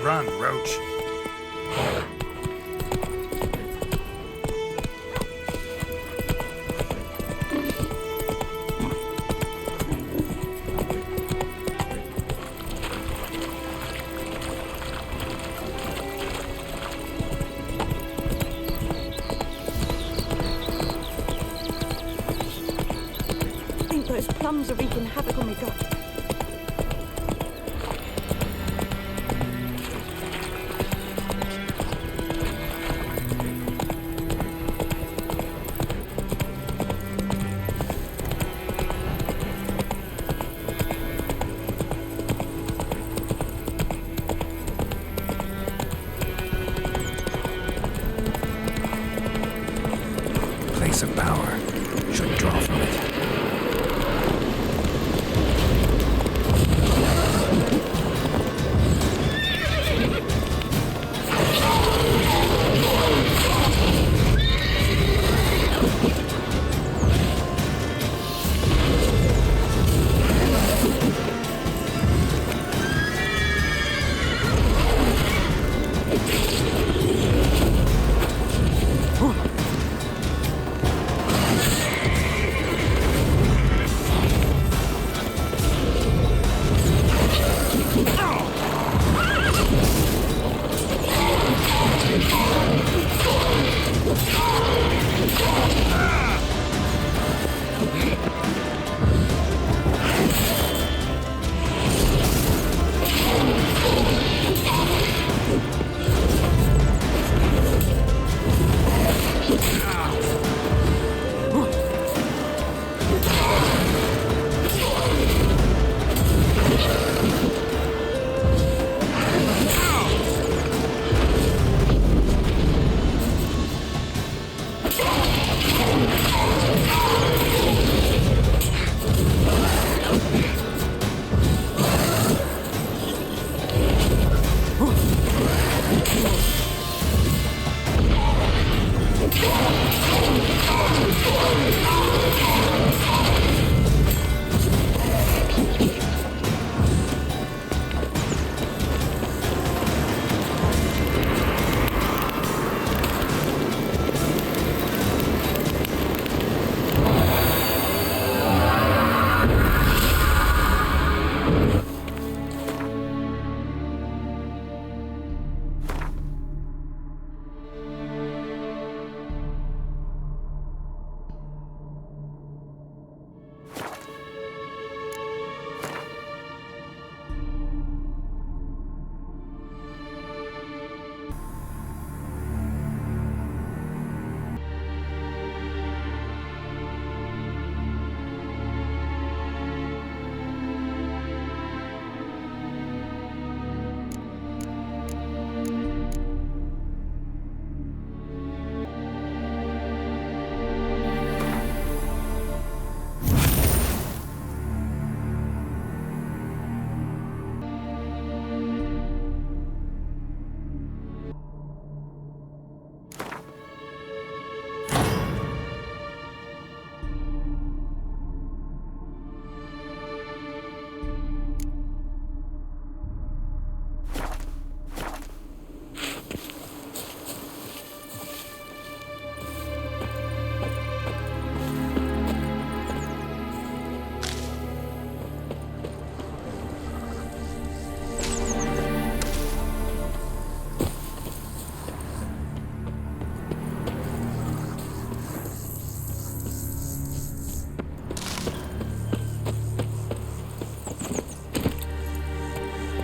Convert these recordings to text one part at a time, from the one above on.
Run, Roach. I think those plums are wreaking havoc on my gut. Place of power. Should draw from it.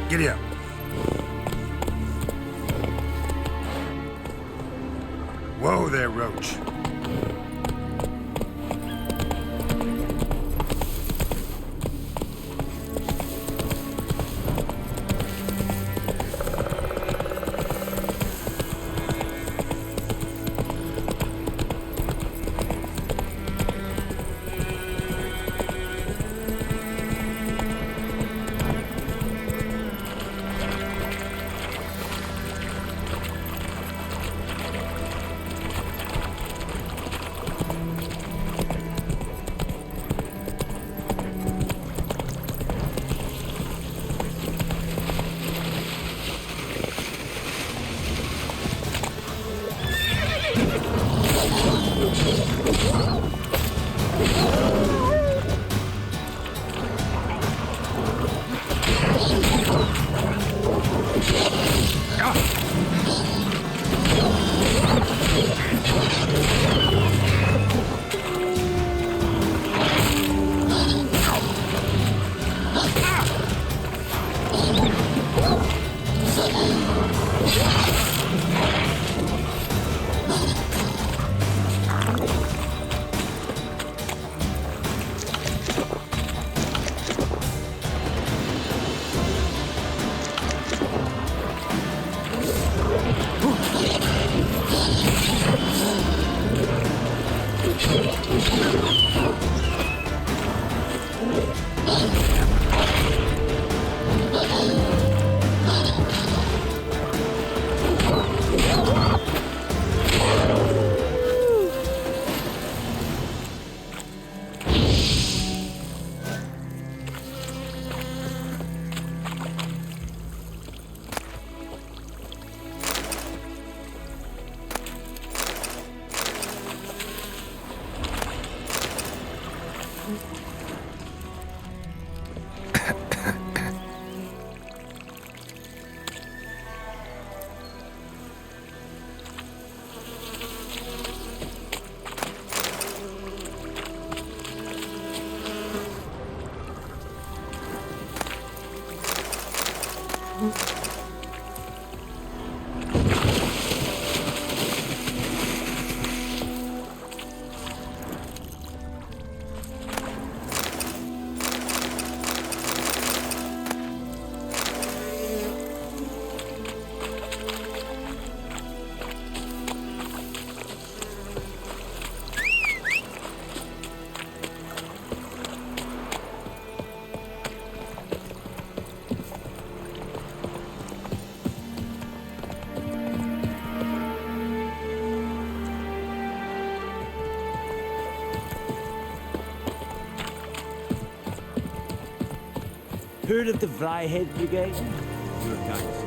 Giddy up. Whoa there, Roach. Heard of the Vryhead Brigade? Your guys.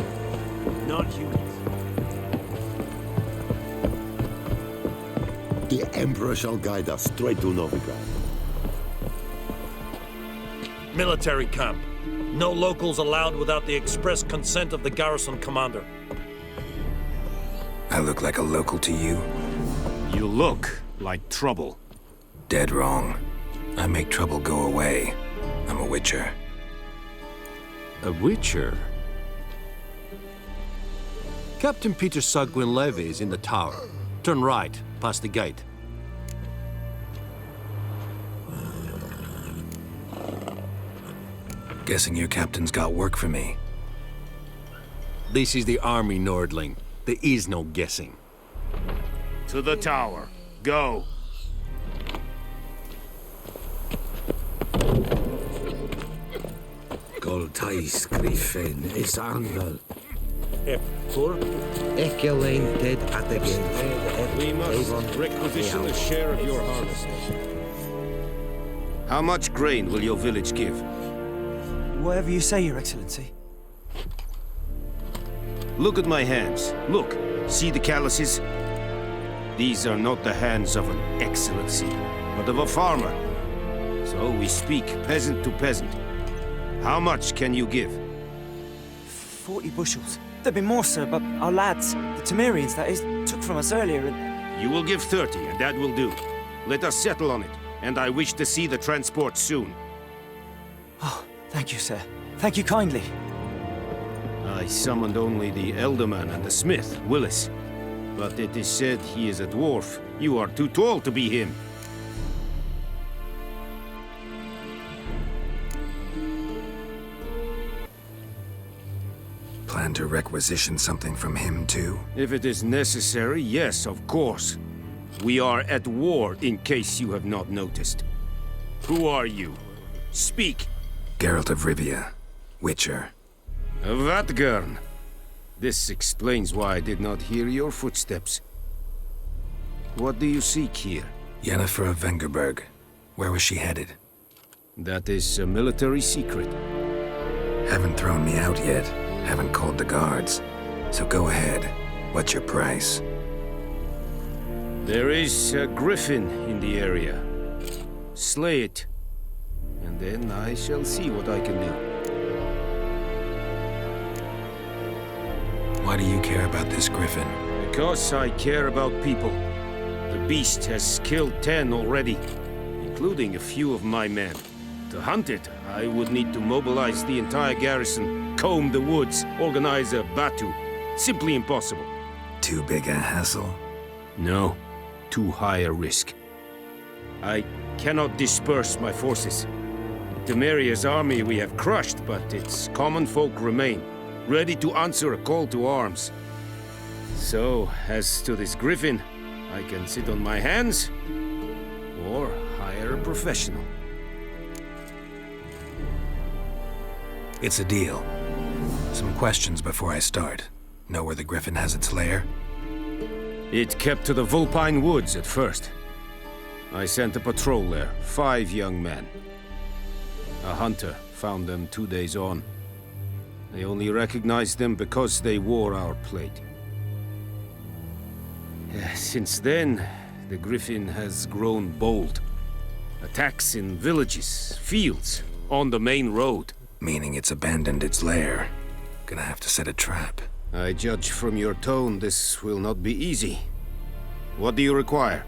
Not humans. The Emperor shall guide us straight to Novigrad. Military camp. No locals allowed without the express consent of the garrison commander. I look like a local to you? You look like trouble. Dead wrong. I make trouble go away. I'm a witcher. A witcher? Captain Peter Sagwin Levy is in the tower. Turn right, past the gate. Guessing your captain's got work for me. This is the army, Nordling. There is no guessing. To the tower. Go. Goltais Griffin is Angel. For Ekelainted at again. We must requisition a share of your harvest. How much grain will your village give? Whatever you say, Your Excellency. Look at my hands. Look. See the calluses? These are not the hands of an excellency, but of a farmer. So we speak peasant to peasant. How much can you give? 40 bushels. There'd be more, sir, but our lads, the Temerians, that is, took from us earlier and... You will give 30, and that will do. Let us settle on it, and I wish to see the transport soon. Oh, thank you, sir. Thank you kindly. I summoned only the Elderman and the smith, Willis. But it is said he is a dwarf. You are too tall to be him. Plan to requisition something from him, too? If it is necessary, yes, of course. We are at war, in case you have not noticed. Who are you? Speak! Geralt of Rivia, Witcher. Vatgern. This explains why I did not hear your footsteps. What do you seek here? Yennefer of Vengerberg. Where was she headed? That is a military secret. Haven't thrown me out yet. Haven't called the guards. So go ahead. What's your price? There is a griffin in the area. Slay it. And then I shall see what I can do. Why do you care about this griffin? Because I care about people. The beast has killed 10 already, including a few of my men. To hunt it, I would need to mobilize the entire garrison, comb the woods, organize a batu. Simply impossible. Too big a hassle? No, too high a risk. I cannot disperse my forces. Temeria's army we have crushed, but its common folk remain, ready to answer a call to arms. So, as to this griffin, I can sit on my hands, or hire a professional. It's a deal. Some questions before I start. Know where the griffin has its lair? It kept to the Vulpine Woods at first. I sent a patrol there, 5 young men. A hunter found them 2 days on. They only recognized them because they wore our plate. Since then, the griffin has grown bold. Attacks in villages, fields, on the main road. Meaning it's abandoned its lair. Gonna have to set a trap. I judge from your tone this will not be easy. What do you require?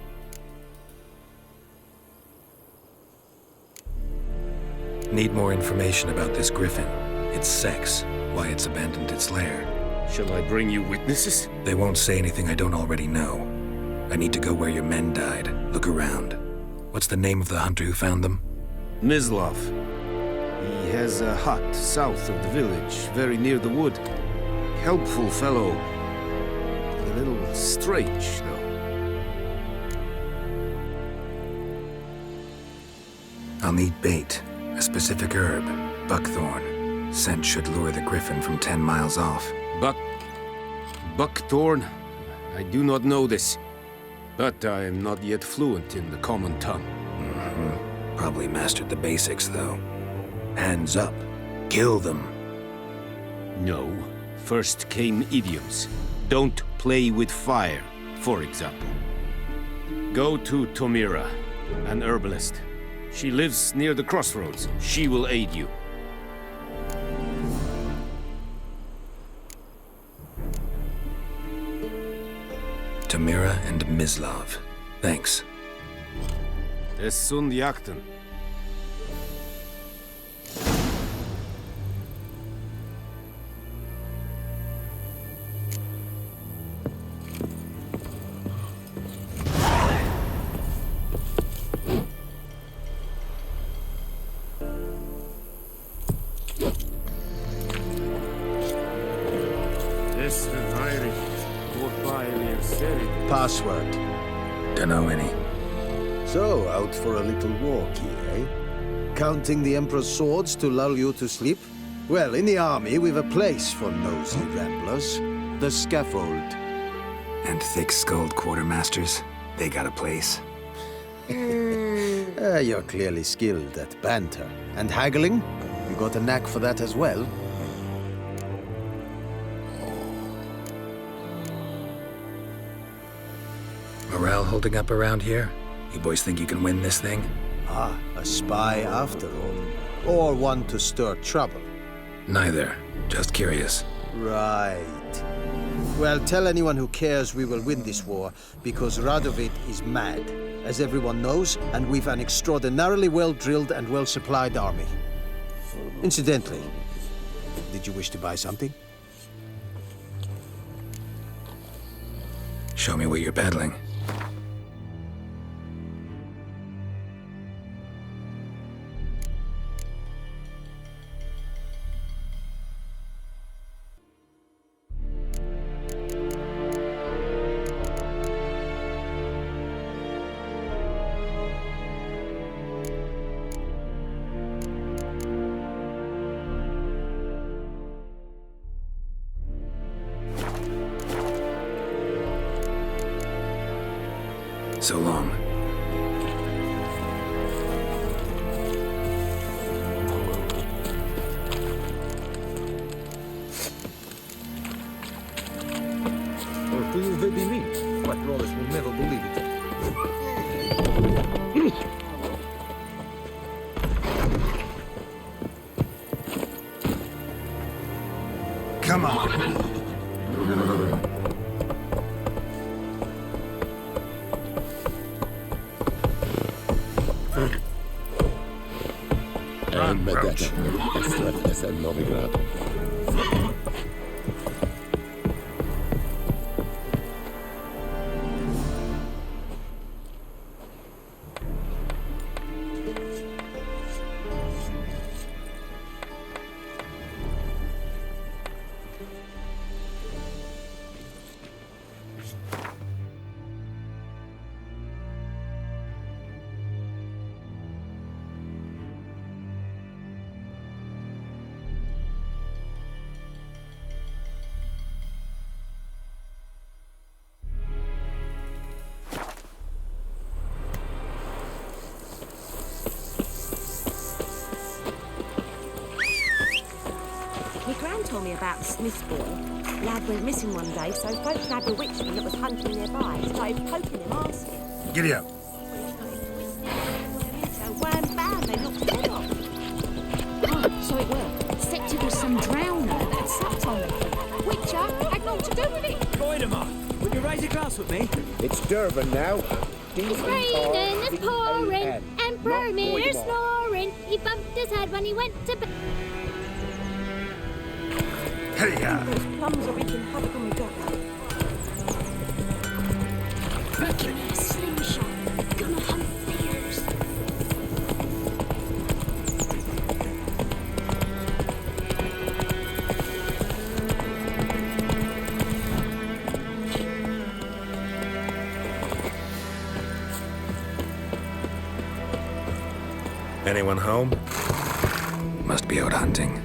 Need more information about this griffin. It's sex, why it's abandoned its lair. Shall I bring you witnesses? They won't say anything I don't already know. I need to go where your men died. Look around. What's the name of the hunter who found them? Mislav. He has a hut south of the village, very near the wood. Helpful fellow. A little strange, though. I'll need bait, a specific herb, buckthorn. Scent should lure the griffin from 10 miles off. Buckthorn? I do not know this. But I am not yet fluent in the common tongue. Probably mastered the basics, though. Hands up. Kill them. No. First came idioms. Don't play with fire, for example. Go to Tomira, an herbalist. She lives near the crossroads. She will aid you. Tomira and Mislav. Thanks. Es sunt jakten. Password. Dunno any. So, out for a little walkie, eh? Counting the Emperor's swords to lull you to sleep? Well, in the army, we've a place for nosy ramblers. The scaffold. And thick-skulled quartermasters. They got a place. You're clearly skilled at banter. And haggling? You got a knack for that as well? Morale holding up around here? You boys think you can win this thing? Ah, a spy after all. Or one to stir trouble. Neither. Just curious. Right. Well, tell anyone who cares we will win this war, because Radovid is mad, as everyone knows, and we've an extraordinarily well-drilled and well-supplied army. Incidentally, did you wish to buy something? Show me what you're peddling. So long. Or who will be me? What Rollers will never believe it. Come on. Novigrad. My gran told me about the Smith's boy. Lad went missing one day, so folk had a witchman that was hunting nearby. Started poking him, asking. Giddy up. So wham bam, they knocked his head off. Oh, so it worked. Except it was some drowner that sucked on it. Witcher had naught to do with it. Goidemar, would you raise a glass with me? It's Durban now. It's raining, it's pouring, and Bromir's snoring. He bumped his head when he went to bed. Those plums are wreaking havoc on the dock. Give me a slingshot. Gonna hunt bears. Anyone home? Must be out hunting.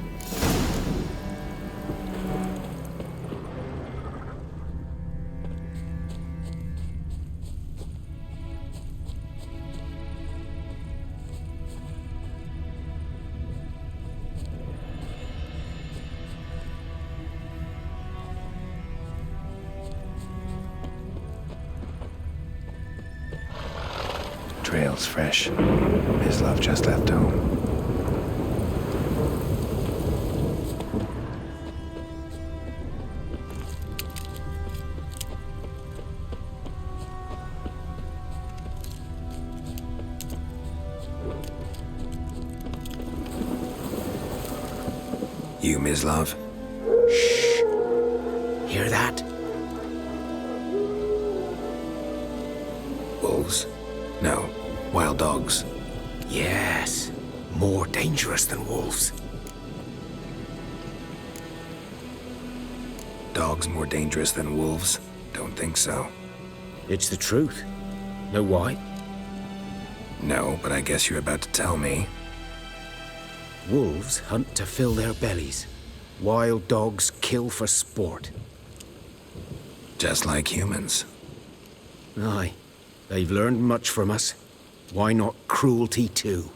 Trail's fresh. His love just left home. You, Mislav? Shh. Hear that? Wolves? No. Wild dogs. Yes. More dangerous than wolves. Dogs more dangerous than wolves? Don't think so. It's the truth. Know why? No, but I guess you're about to tell me. Wolves hunt to fill their bellies. Wild dogs kill for sport. Just like humans. Aye. They've learned much from us. Why not cruelty too?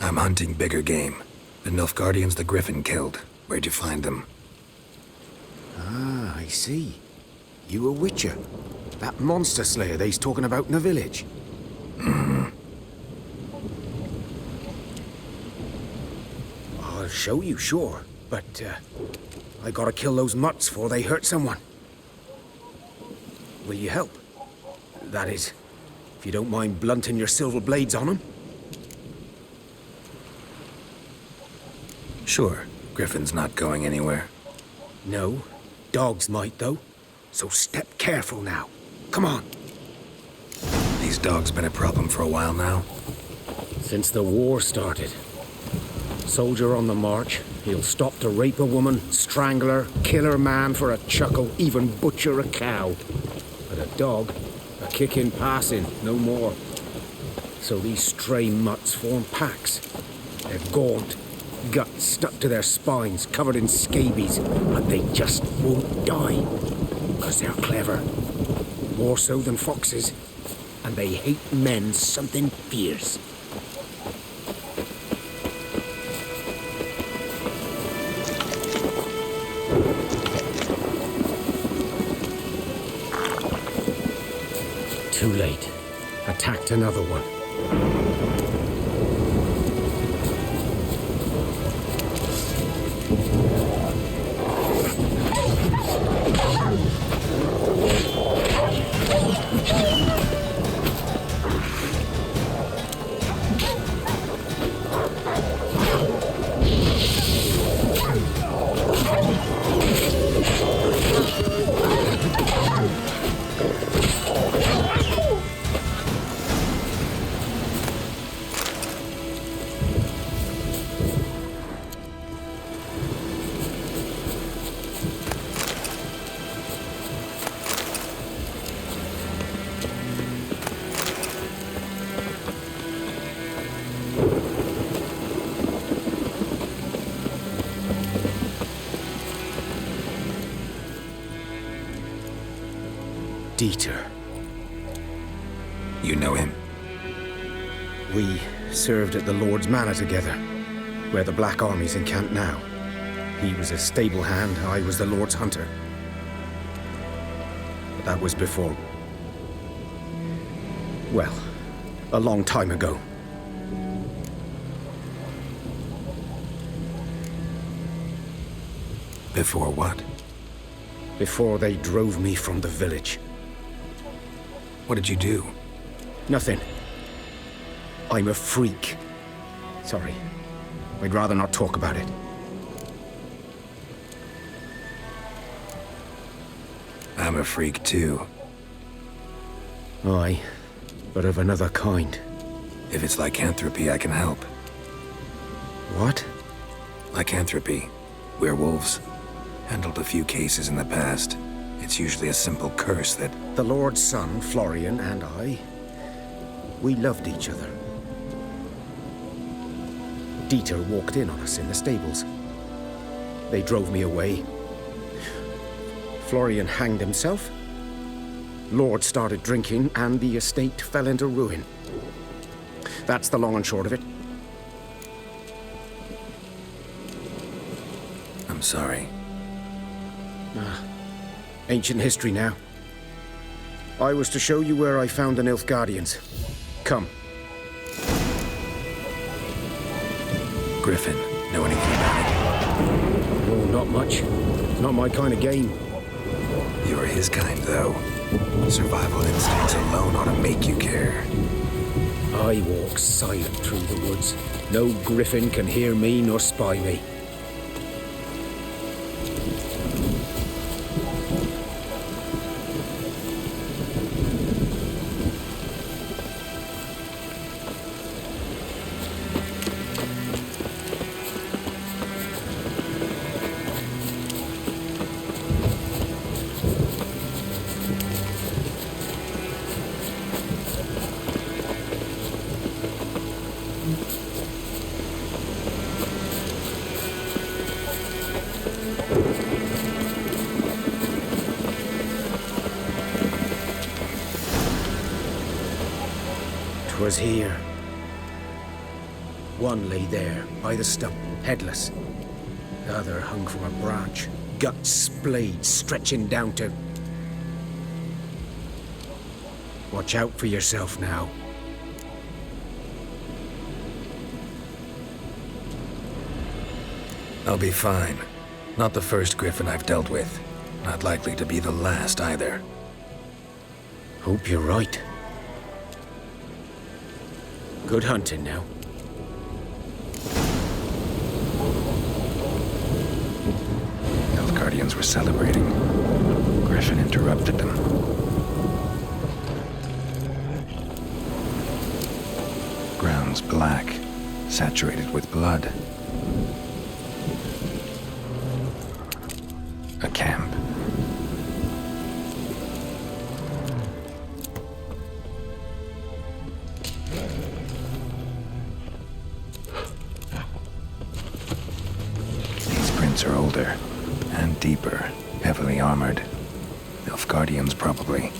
I'm hunting bigger game. The Nilfgaardians the Griffin killed. Where'd you find them? Ah, I see. You a witcher. That monster slayer they's talking about in the village. I'll show you, sure. But, I gotta kill those mutts before they hurt someone. Will you help? That is, if you don't mind blunting your silver blades on them. Sure. Griffin's not going anywhere. No. Dogs might, though. So step careful now. Come on. These dogs been a problem for a while now? Since the war started. Soldier on the march, he'll stop to rape a woman, strangle her, kill her man for a chuckle, even butcher a cow. But a dog, a kick in passing, no more. So these stray mutts form packs. They're gaunt, guts stuck to their spines, covered in scabies, but they just won't die. Because they're clever. More so than foxes. And they hate men something fierce. Too late. Attacked another one. Dieter. You know him? We served at the Lord's Manor together, where the Black Army's encamped now. He was a stable hand, I was the Lord's hunter. But that was before... well, a long time ago. Before what? Before they drove me from the village. What did you do? Nothing. I'm a freak. Sorry. I'd rather not talk about it. I'm a freak too. Aye, but of another kind. If it's lycanthropy, I can help. What? Lycanthropy. Werewolves. Handled a few cases in the past. It's usually a simple curse that... The Lord's son, Florian, and I, we loved each other. Dieter walked in on us in the stables. They drove me away. Florian hanged himself. Lord started drinking, and the estate fell into ruin. That's the long and short of it. I'm sorry. Ancient history now. I was to show you where I found the Nilfgaardians. Come. Griffin, know anything about it? No, not much. Not my kind of game. You're his kind, though. Survival instincts alone ought to make you care. I walk silent through the woods. No griffin can hear me nor spy me. Was here. One lay there, by the stump, headless. The other hung from a branch, guts splayed, stretching down to... Watch out for yourself now. I'll be fine. Not the first griffin I've dealt with. Not likely to be the last either. Hope you're right. Good hunting now. Nilfgaardians were celebrating. Griffin interrupted them. Ground's black, saturated with blood. A camp. Are older and deeper, heavily armored. Nilfgaardians, probably.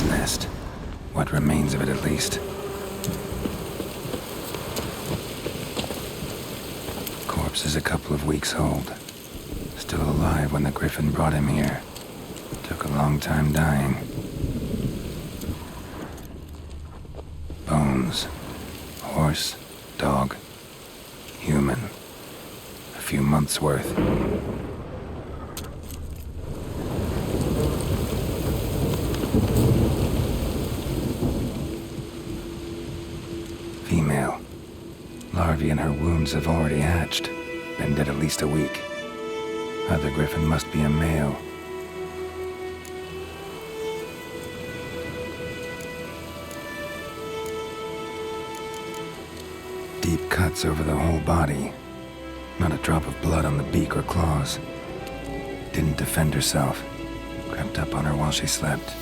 Nest. What remains of it, at least. Corpse is a couple of weeks old. Still alive when the griffin brought him here. Took a long time dying. Bones. Horse, dog, human. A few months' worth. Female. Larvae in her wounds have already hatched. Been dead at least a week. Other griffin must be a male. Deep cuts over the whole body. Not a drop of blood on the beak or claws. Didn't defend herself. Crept up on her while she slept.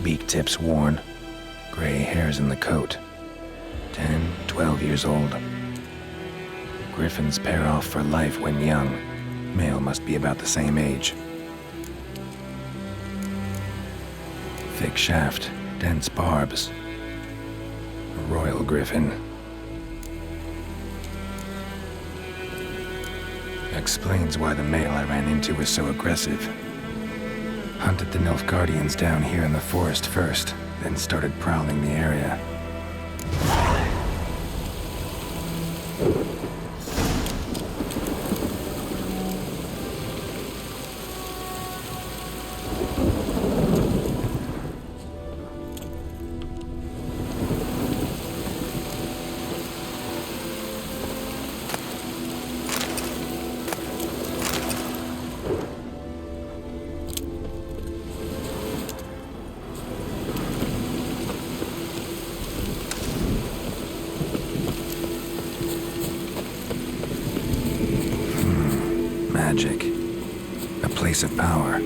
Beak tips worn. Gray hairs in the coat. 10, 12 years old. Griffins pair off for life when young. Male must be about the same age. Thick shaft, dense barbs. A royal griffin. Explains why the male I ran into was so aggressive. Hunted the Nilfgaardians down here in the forest first, then started prowling the area. Magic. A place of power.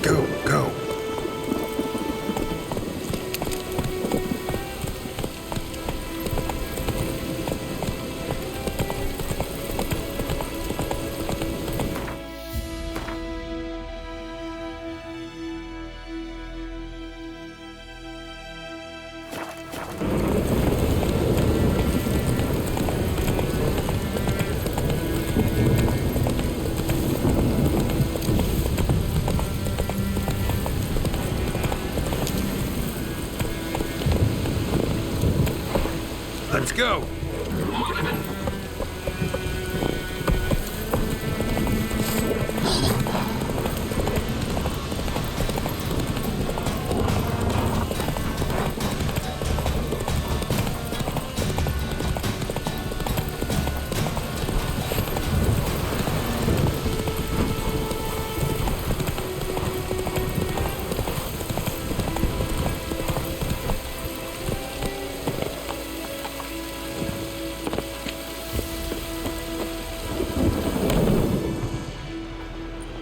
Go. Let's go!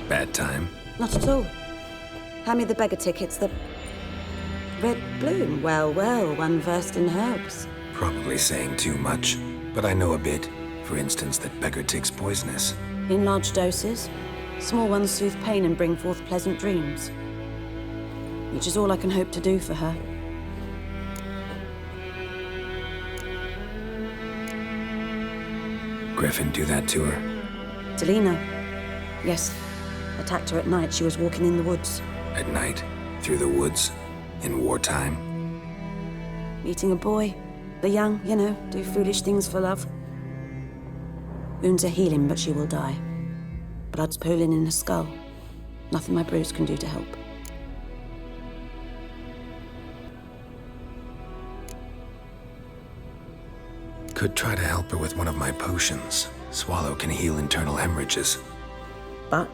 Bad time? Not at all. Hand me the beggar tickets, the red bloom. Well, one versed in herbs. Probably saying too much, but I know a bit. For instance, that beggar tick's poisonous. In large doses. Small ones soothe pain and bring forth pleasant dreams. Which is all I can hope to do for her. Griffin do that to her? Delina. Yes. Attacked her at night. She was walking in the woods. At night? Through the woods? In wartime? Meeting a boy. The young, do foolish things for love. Wounds are healing, but she will die. Blood's pooling in her skull. Nothing my bruise can do to help. Could try to help her with one of my potions. Swallow can heal internal hemorrhages. But?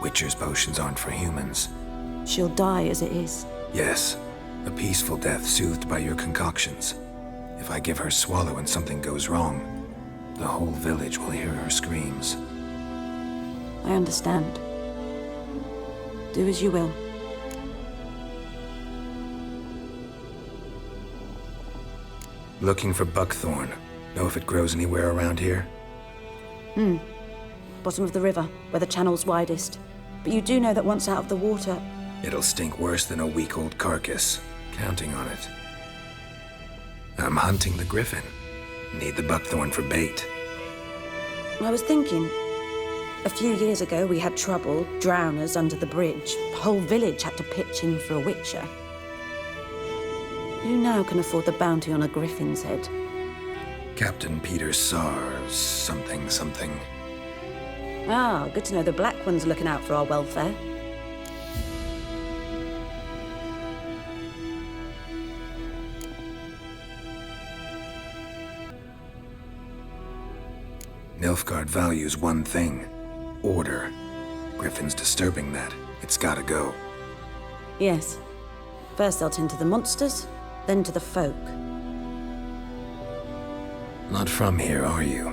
Witcher's potions aren't for humans. She'll die as it is. Yes. A peaceful death soothed by your concoctions. If I give her Swallow and something goes wrong, the whole village will hear her screams. I understand. Do as you will. Looking for buckthorn. Know if it grows anywhere around here? Bottom of the river, where the channel's widest. But you do know that once out of the water... It'll stink worse than a week-old carcass. Counting on it. I'm hunting the griffin. Need the buckthorn for bait. I was thinking, a few years ago we had trouble, drowners under the bridge. The whole village had to pitch in for a witcher. Who now can afford the bounty on a griffin's head? Captain Peter Sars, something. Ah, good to know the Black One's looking out for our welfare. Nilfgaard values one thing. Order. Griffin's disturbing that. It's gotta go. Yes. First they'll tend to the monsters, then to the folk. Not from here, are you?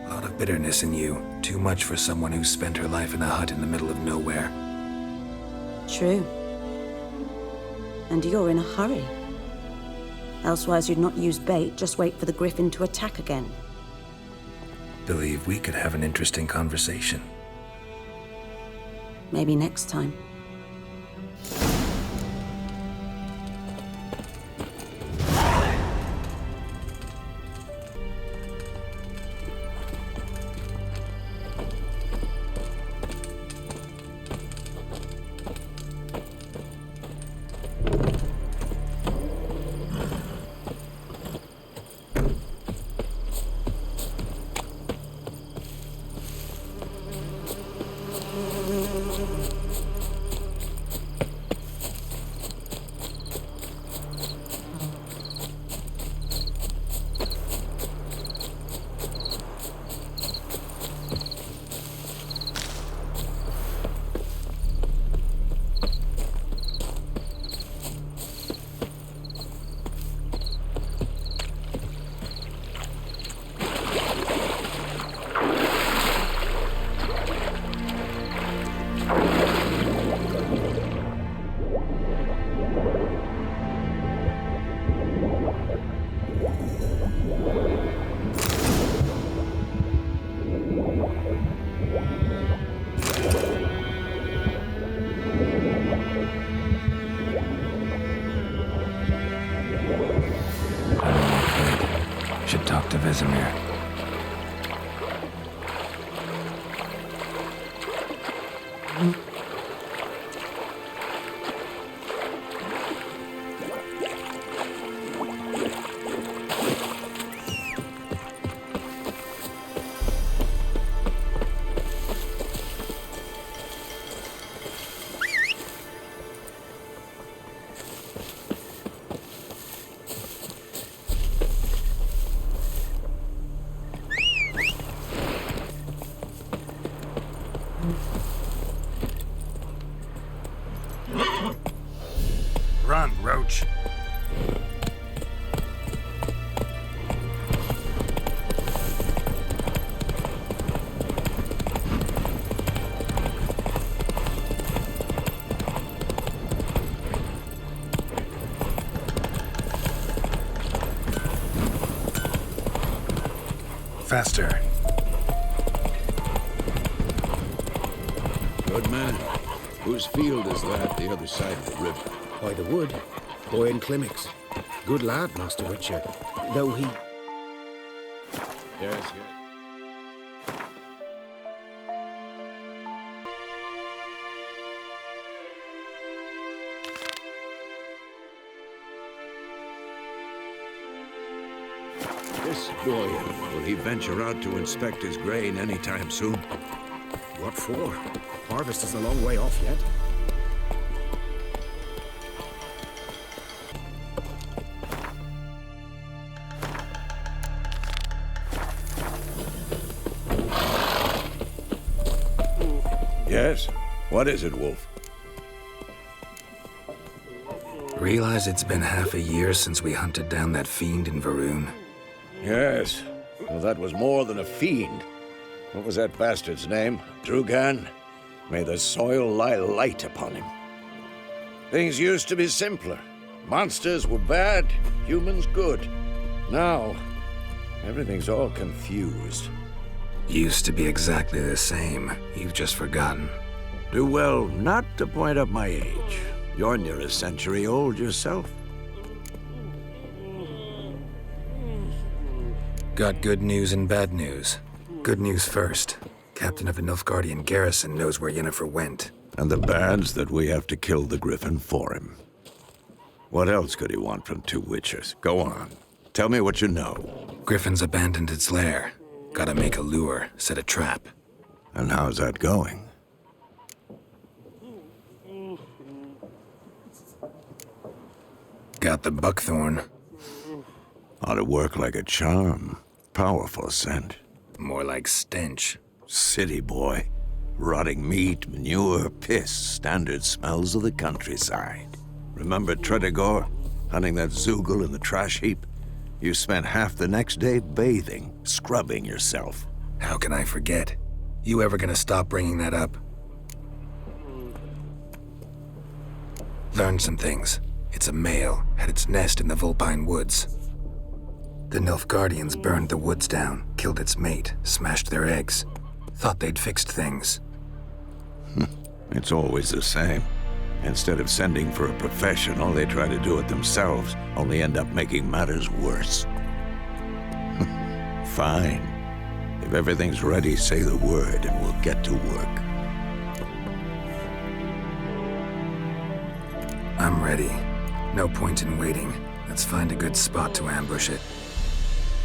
A lot of bitterness in you. Too much for someone who spent her life in a hut in the middle of nowhere. True. And you're in a hurry. Elsewise you'd not use bait, just wait for the griffin to attack again. Believe we could have an interesting conversation. Maybe next time. Should talk to Vesemir. Run, Roach. Faster. Good man. Whose field is that the other side of the river? By the wood. Boy in Climmix. Good lad, Master Witcher. Though he... Yes. This boy, will he venture out to inspect his grain anytime soon? What for? Harvest is a long way off yet. Yes? What is it, Wolf? Realize it's been half a year since we hunted down that fiend in Varun? Yes. Well, that was more than a fiend. What was that bastard's name? Drugan? May the soil lie light upon him. Things used to be simpler. Monsters were bad, humans good. Now, everything's all confused. Used to be exactly the same. You've just forgotten. Do well not to point up my age. You're near a century old yourself. Got good news and bad news. Good news first. Captain of the Nilfgaardian garrison knows where Yennefer went. And the bad's that we have to kill the Griffin for him. What else could he want from two witches? Go on. Tell me what you know. Griffin's abandoned its lair. Gotta make a lure, set a trap. And how's that going? Got the buckthorn. Ought to work like a charm. Powerful scent. More like stench. City boy. Rotting meat, manure, piss. Standard smells of the countryside. Remember Tredegor? Hunting that Zoogle in the trash heap? You spent half the next day bathing, scrubbing yourself. How can I forget? You ever gonna stop bringing that up? Learned some things. It's a male, had its nest in the Vulpine Woods. The Nilfgaardians burned the woods down, killed its mate, smashed their eggs. Thought they'd fixed things. It's always the same. Instead of sending for a professional, they try to do it themselves, only end up making matters worse. Fine. If everything's ready, say the word and we'll get to work. I'm ready. No point in waiting. Let's find a good spot to ambush it.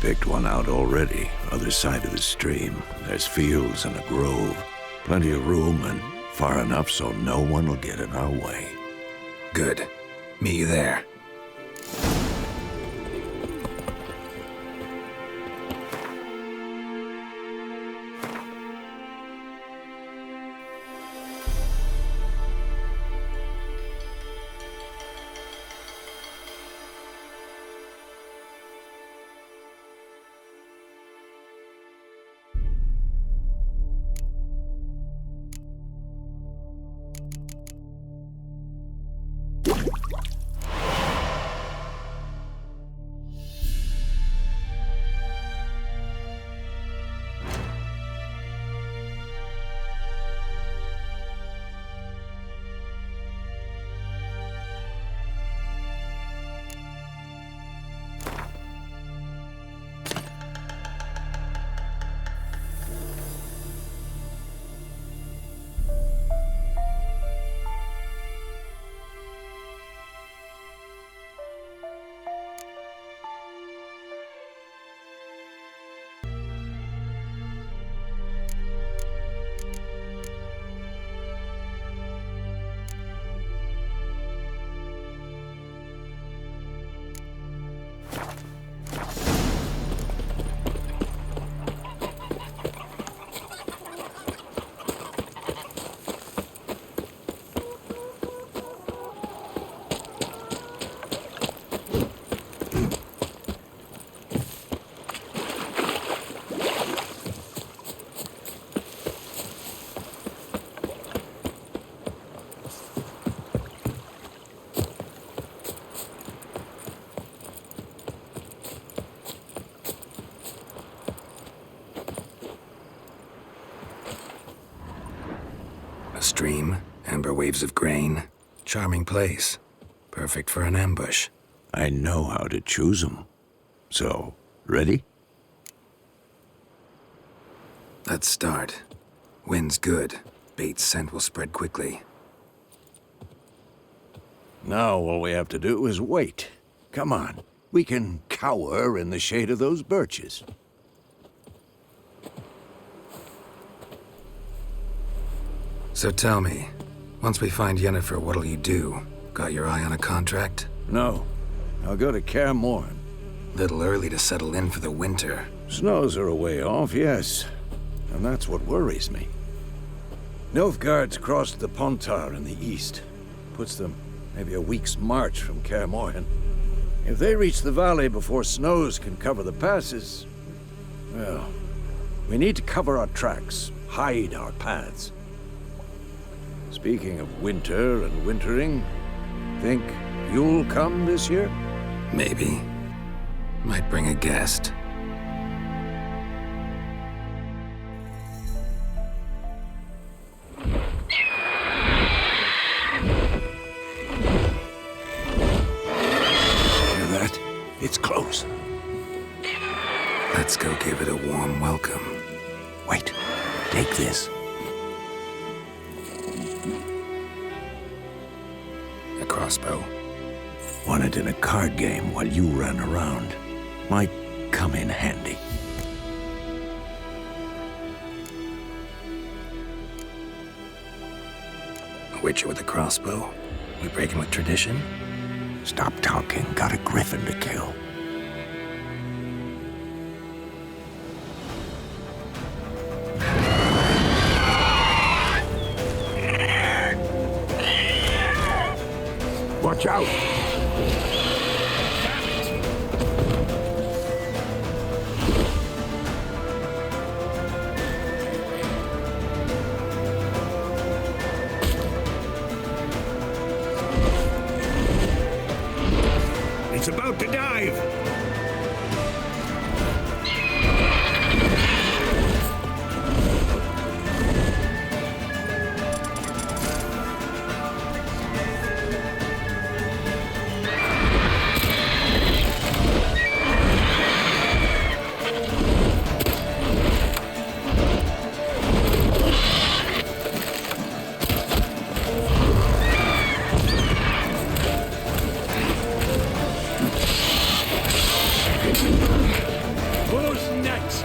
Picked one out already, other side of the stream. There's fields and a grove. Plenty of room and far enough so no one will get in our way. Good. Meet you there. A stream, amber waves of grain. Charming place. Perfect for an ambush. I know how to choose them. So, ready? Let's start. Wind's good. Bait's scent will spread quickly. Now all we have to do is wait. Come on. We can cower in the shade of those birches. So tell me, once we find Yennefer, what'll you do? Got your eye on a contract? No. I'll go to Kaer Morhen. Little early to settle in for the winter. Snows are a way off, yes. And that's what worries me. Nilfgaard's crossed the Pontar in the east. Puts them maybe a week's march from Kaer Morhen. If they reach the valley before snows can cover the passes, well, we need to cover our tracks, hide our paths. Speaking of winter and wintering, think you'll come this year? Maybe. Might bring a guest. Hear that? It's close. Let's go give it a warm welcome. Wait, take this. A crossbow. Won it in a card game while you ran around. Might come in handy. A witcher with a crossbow? We breaking with tradition? Stop talking. Got a griffin to kill. Watch out! It's about to dive! Who's next?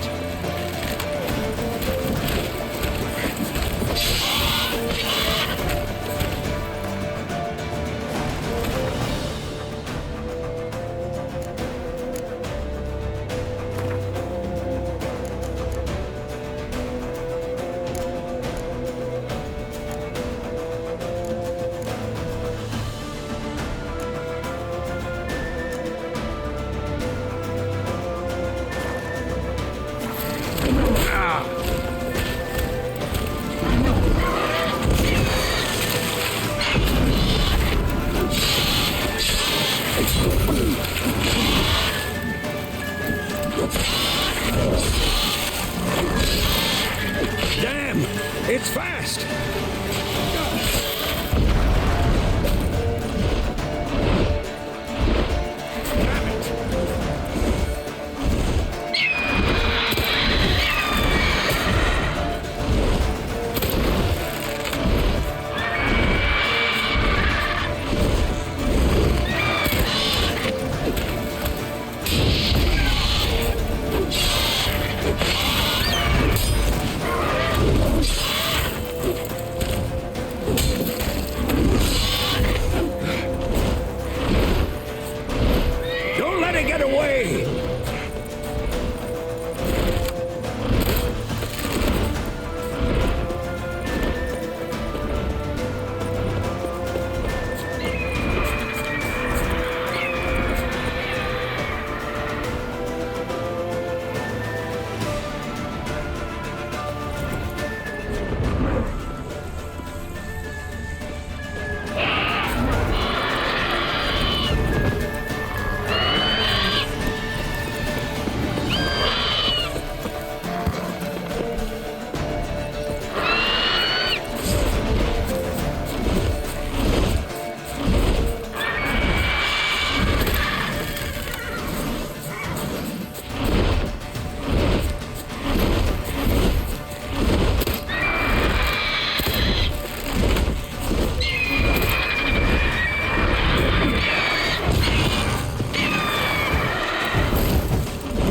Damn! It's fast! Don't let it get away!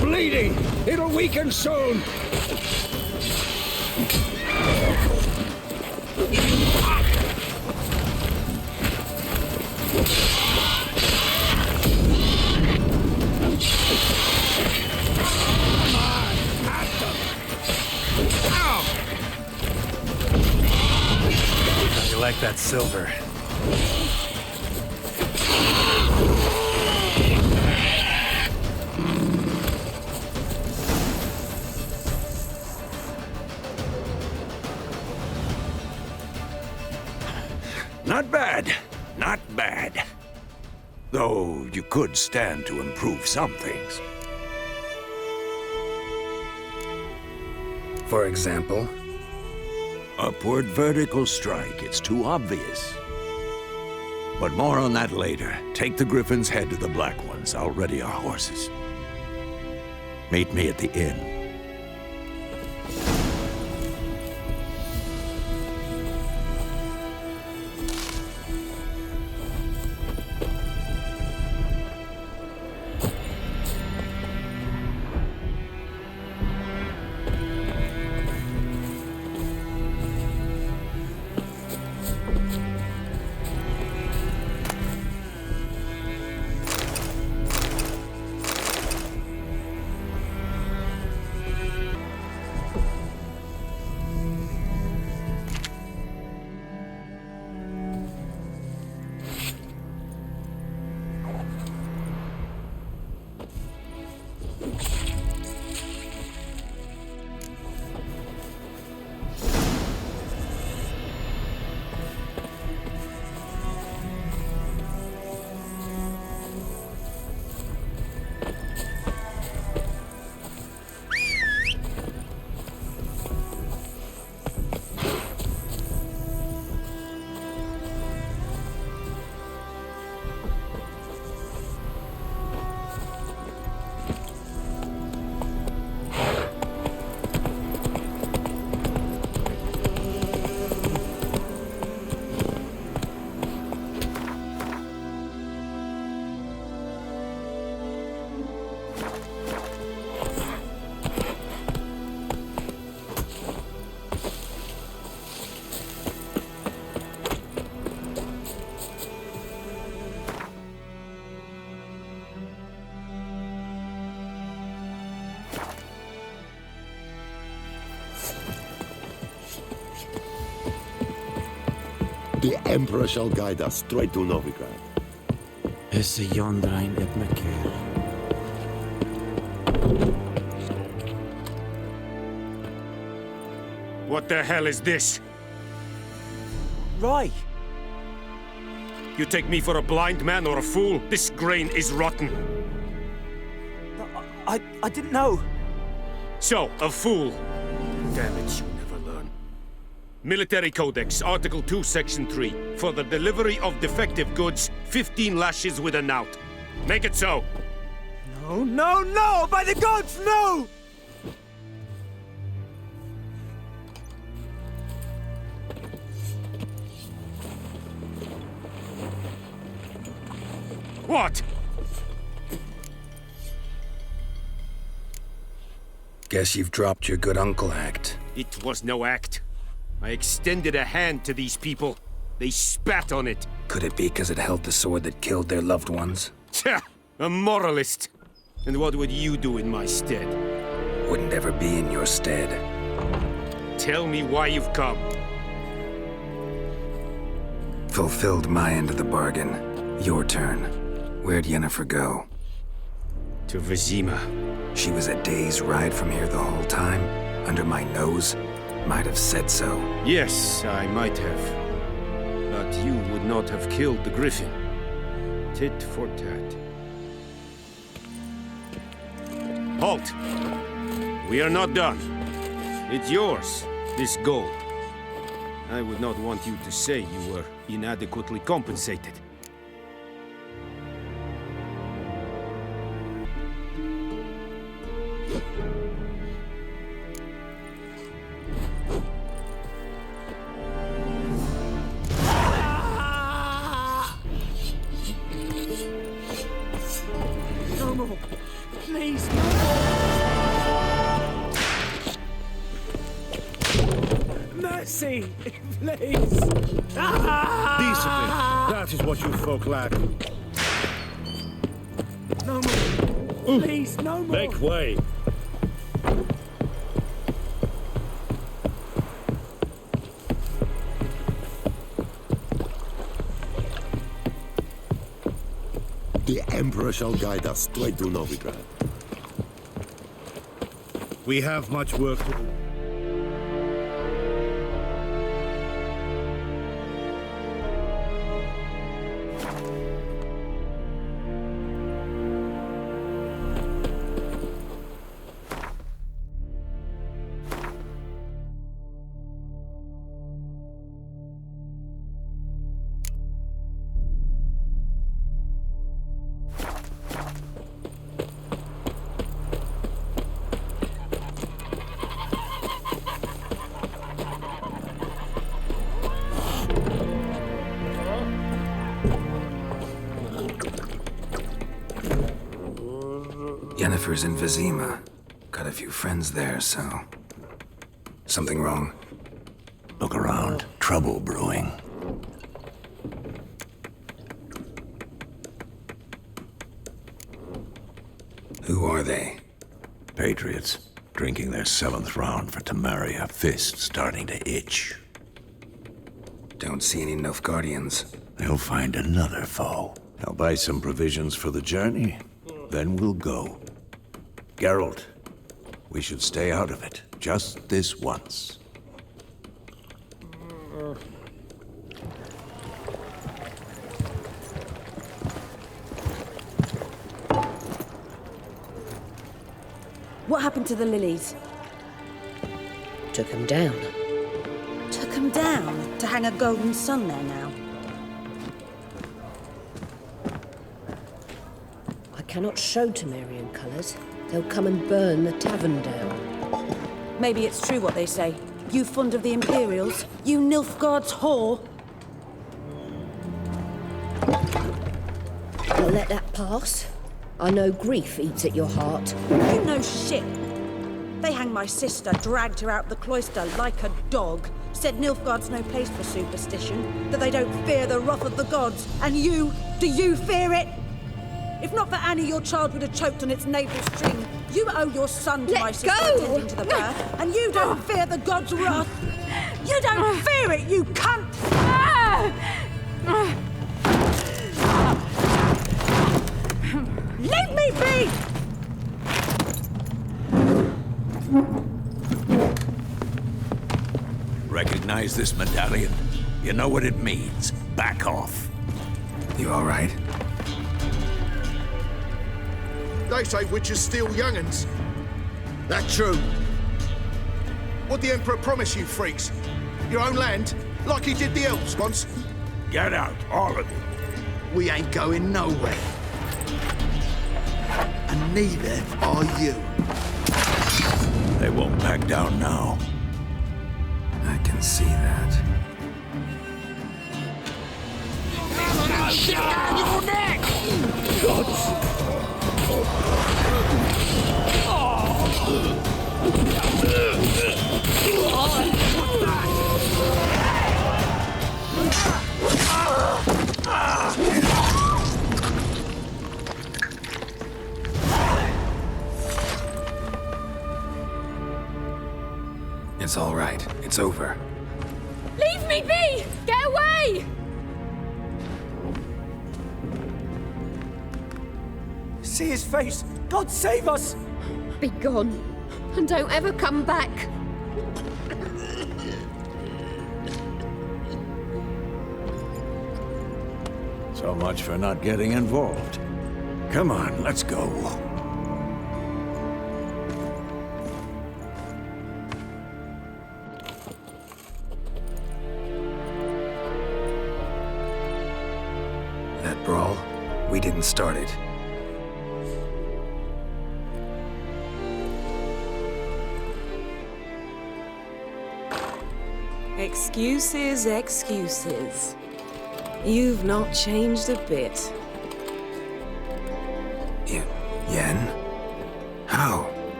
Bleeding! It'll weaken soon! You like that silver? Not bad. Not bad. Though you could stand to improve some things. For example? Upward vertical strike. It's too obvious. But more on that later. Take the Griffin's head to the Black Ones. I'll ready our horses. Meet me at the inn. The Emperor shall guide us straight to Novigrad. Esse Jondrain et Meker. What the hell is this? Rye! You take me for a blind man or a fool? This grain is rotten. I didn't know. So, a fool. Damn it, you never learn. Military Codex, Article 2, Section 3. For the delivery of defective goods, 15 lashes with a knout. Make it so. No, no, no! By the gods, no! What? Guess you've dropped your good uncle act. It was no act. I extended a hand to these people. They spat on it. Could it be because it held the sword that killed their loved ones? Tja, a moralist. And what would you do in my stead? Wouldn't ever be in your stead. Tell me why you've come. Fulfilled my end of the bargain. Your turn. Where'd Yennefer go? To Vizima. She was a day's ride from here the whole time? Under my nose? Might have said so. Yes, I might have. But you would not have killed the griffin. Tit for tat. Halt! We are not done. It's yours, this gold. I would not want you to say you were inadequately compensated. No more. Please, no more. Mercy, please. Decently. That is what you folk lack. No more. Please, no more. Make way. The Emperor shall guide us straight to Novigrad. We have much work to do. Yennefer's in Vizima. Got a few friends there, so... Something wrong? Look around. Trouble brewing. Who are they? Patriots. Drinking their 7th round for Temeria. Fist starting to itch. Don't see any Nilfgaardians. They'll find another foe. I'll buy some provisions for the journey. Then we'll go. Geralt, we should stay out of it. Just this once. What happened to the lilies? Took them down. Took them down to hang a golden sun there now. I cannot show Temerian colours. They'll come and burn the tavern down. Maybe it's true what they say. You fond of the Imperials? You Nilfgaard's whore? I'll let that pass. I know grief eats at your heart. You know shit. They hanged my sister, dragged her out the cloister like a dog. Said Nilfgaard's no place for superstition, that they don't fear the wrath of the gods. And you, do you fear it? If not for Annie, your child would have choked on its navel string. You owe your son to my sister attending to the birth, and you don't fear the gods' wrath. You don't fear it, you cunt! Leave me be! Recognize this medallion? You know what it means. Back off. You all right? They say witches steal young'uns. That true? What'd the Emperor promise you, freaks? Your own land? Like he did the elves once? Get out, all of you. We ain't going nowhere. And neither are you. They won't back down now. I can see that. Shit down your neck! Gods! It's all right. It's over. Leave me be! Get away! See his face! God save us! Be gone, and don't ever come back. So much for not getting involved. Come on, let's go. That brawl, we didn't start it. Excuses, excuses. You've not changed a bit. Yen? How?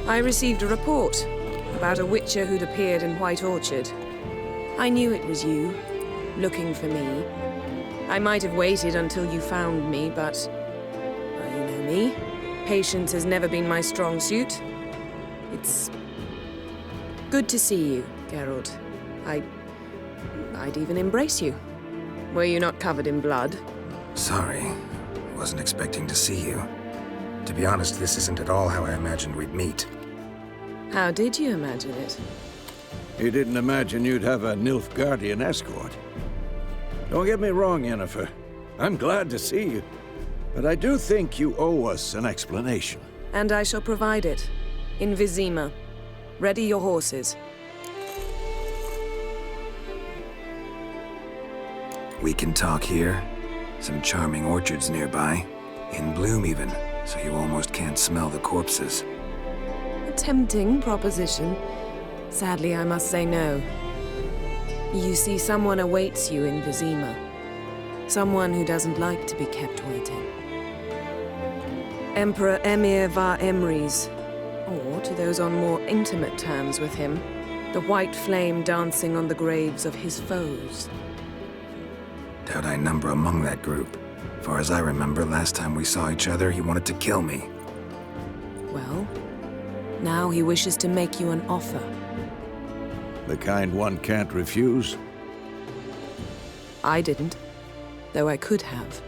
I received a report about a witcher who'd appeared in White Orchard. I knew it was you, looking for me. I might have waited until you found me, but... well, you know me. Patience has never been my strong suit. It's... good to see you, Geralt. I'd even embrace you. Were you not covered in blood? Sorry. Wasn't expecting to see you. To be honest, this isn't at all how I imagined we'd meet. How did you imagine it? You didn't imagine you'd have a Nilfgaardian escort. Don't get me wrong, Yennefer. I'm glad to see you. But I do think you owe us an explanation. And I shall provide it. In Vizima. Ready your horses. We can talk here. Some charming orchards nearby. In bloom even, so you almost can't smell the corpses. A tempting proposition. Sadly, I must say no. You see, someone awaits you in Vizima. Someone who doesn't like to be kept waiting. Emperor Emir var Emrys, or to those on more intimate terms with him, the white flame dancing on the graves of his foes. Doubt I number among that group. Far as I remember, last time we saw each other, he wanted to kill me. Well, now he wishes to make you an offer. The kind one can't refuse? I didn't, though I could have.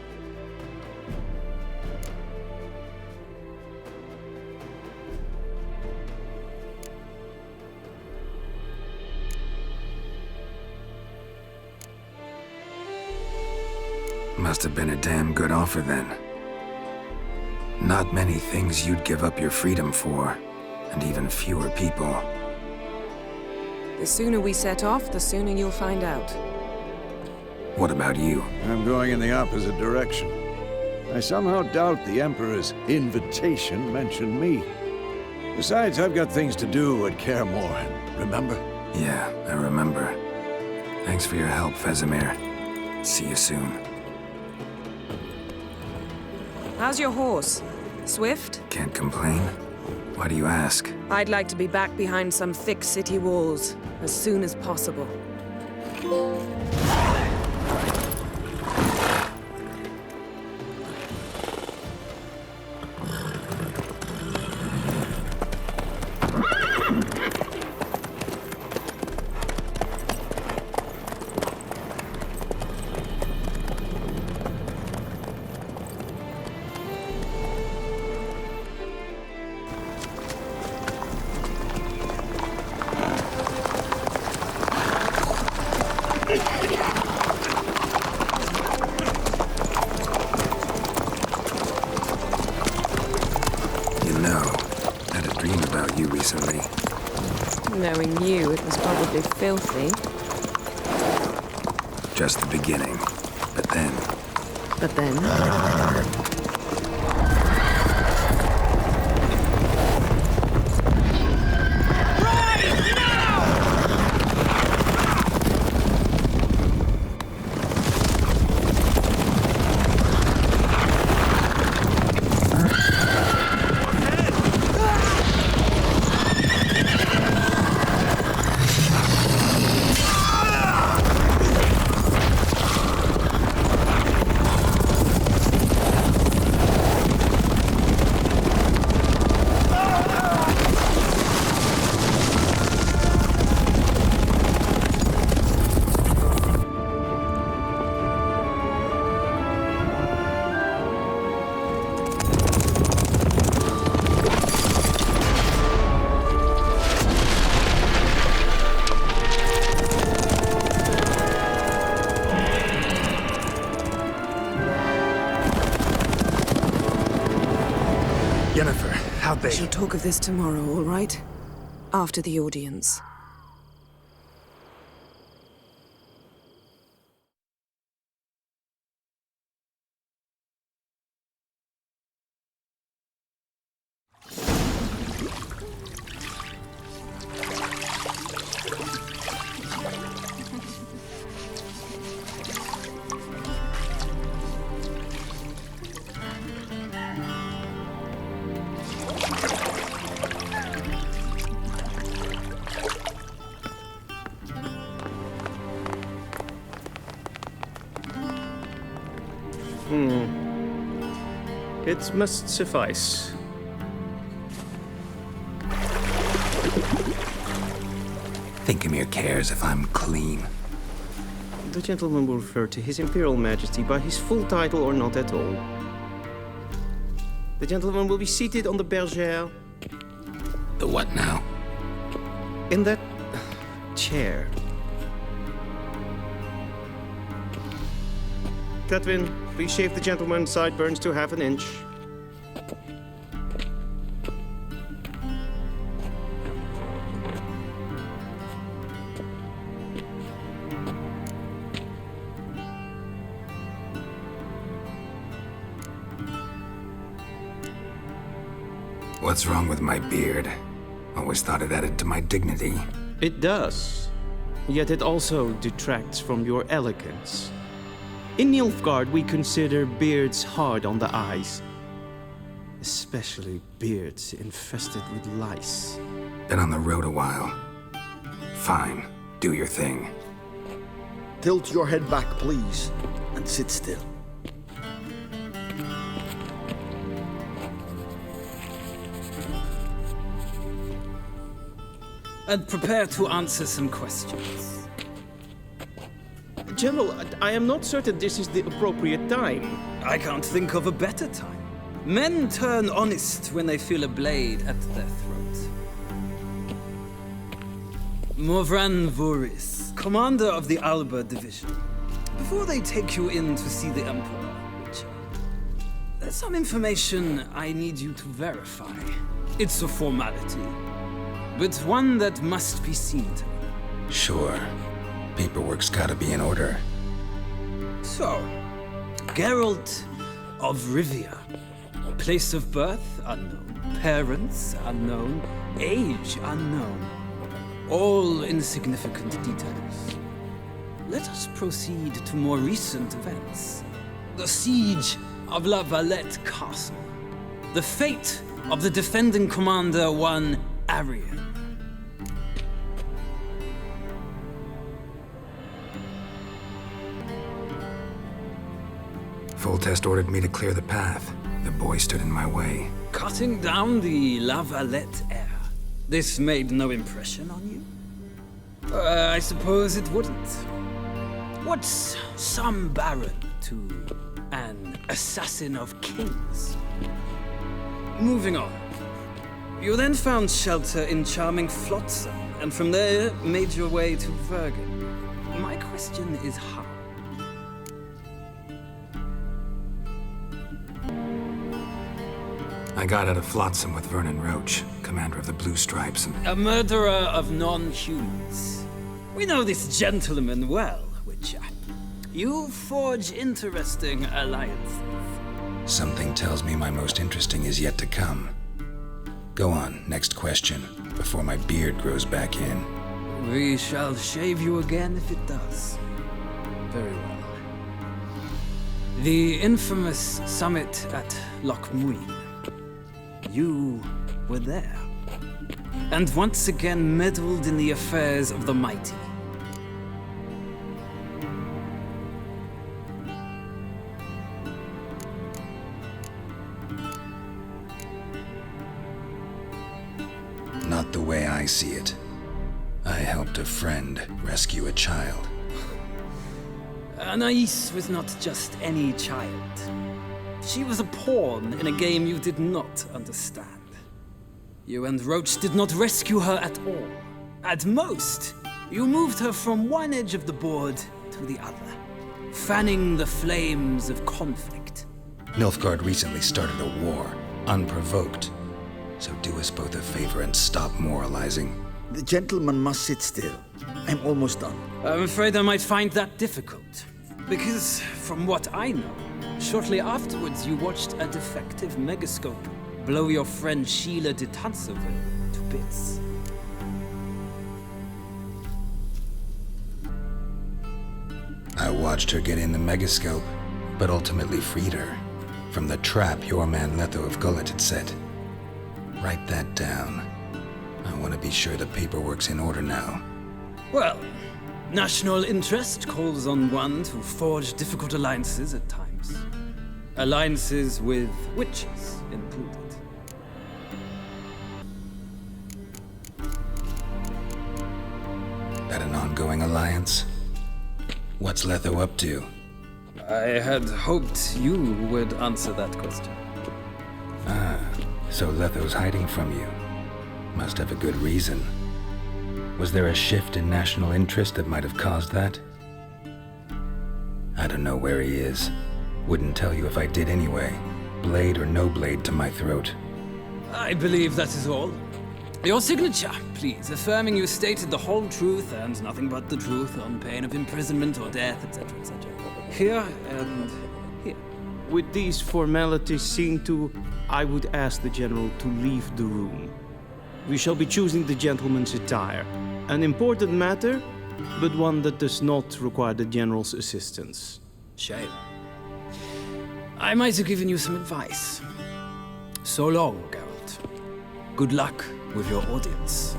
Must have been a damn good offer then. Not many things you'd give up your freedom for, and even fewer people. The sooner we set off, the sooner you'll find out. What about you? I'm going in the opposite direction. I somehow doubt the Emperor's invitation mentioned me. Besides, I've got things to do at Kaer Morhen, remember? Yeah, I remember. Thanks for your help, Vesemir. See you soon. How's your horse? Swift? Can't complain. Why do you ask? I'd like to be back behind some thick city walls as soon as possible. Recently. Knowing you, it was probably filthy. Just the beginning. But then... But then? We shall talk of this tomorrow, all right? After the audience. It must suffice. Thinkamir cares if I'm clean. The gentleman will refer to His Imperial Majesty by his full title or not at all. The gentleman will be seated on the bergère. The what now? In that chair. Cletwin, please shave the gentleman's sideburns to half an inch. What's wrong with my beard? Always thought it added to my dignity. It does. Yet it also detracts from your elegance. In Nilfgaard, we consider beards hard on the eyes. Especially beards infested with lice. Been on the road a while. Fine, do your thing. Tilt your head back, please, and sit still. And prepare to answer some questions. General, I am not certain this is the appropriate time. I can't think of a better time. Men turn honest when they feel a blade at their throat. Morvran Voris, commander of the Alba Division. Before they take you in to see the Emperor, there's some information I need you to verify. It's a formality, but one that must be seen to. Sure. Paperwork's gotta be in order. So, Geralt of Rivia. Place of birth unknown. Parents unknown. Age unknown. All insignificant details. Let us proceed to more recent events. The siege of La Valette Castle. The fate of the defending commander, one Arian. Foltest ordered me to clear the path. The boy stood in my way. Cutting down the La Valette heir. This made no impression on you? I suppose it wouldn't. What's some baron to an assassin of kings? Moving on. You then found shelter in charming Flotsam, and from there made your way to Vergen. My question is how? I got out of Flotsam with Vernon Roach, commander of the Blue Stripes, and... A murderer of non-humans. We know this gentleman well, Witcher. You forge interesting alliances. Something tells me my most interesting is yet to come. Go on, next question, before my beard grows back in. We shall shave you again if it does. Very well. The infamous summit at Loch Muin. You were there. And once again meddled in the affairs of the mighty. Not the way I see it. I helped a friend rescue a child. Anais was not just any child. She was a pawn in a game you did not understand. You and Roach did not rescue her at all. At most, you moved her from one edge of the board to the other, fanning the flames of conflict. Nilfgaard recently started a war, unprovoked. So do us both a favor and stop moralizing. The gentleman must sit still. I'm almost done. I'm afraid I might find that difficult. Because, from what I know, shortly afterwards you watched a defective megascope blow your friend Sheila de Tanserville to bits. I watched her get in the megascope, but ultimately freed her from the trap your man Letho of Gullet had set. Write that down. I want to be sure the paperwork's in order now. Well, national interest calls on one to forge difficult alliances at times. Alliances with witches included. That an ongoing alliance? What's Letho up to? I had hoped you would answer that question. Ah, so Letho's hiding from you. Must have a good reason. Was there a shift in national interest that might have caused that? I don't know where he is. Wouldn't tell you if I did anyway. Blade or no blade to my throat. I believe that is all. Your signature, please, affirming you stated the whole truth and nothing but the truth on pain of imprisonment or death, etc., etc. Here and here. With these formalities seen to, I would ask the General to leave the room. We shall be choosing the gentleman's attire. An important matter, but one that does not require the General's assistance. Shame. I might have given you some advice. So long, Geralt. Good luck with your audience.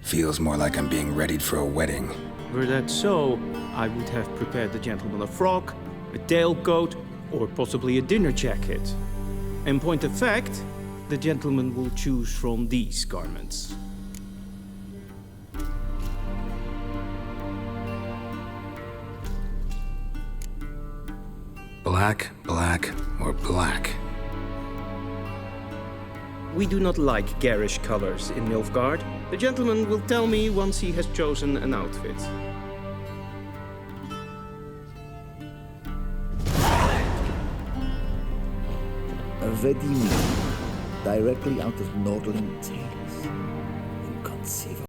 Feels more like I'm being readied for a wedding. Were that so, I would have prepared the gentleman a frock, a tailcoat, or possibly a dinner jacket. In point of fact, the gentleman will choose from these garments. Black, black, or black? We do not like garish colors in Nilfgaard. The gentleman will tell me once he has chosen an outfit. Vedimi, directly out of Nordling Tales. Inconceivable.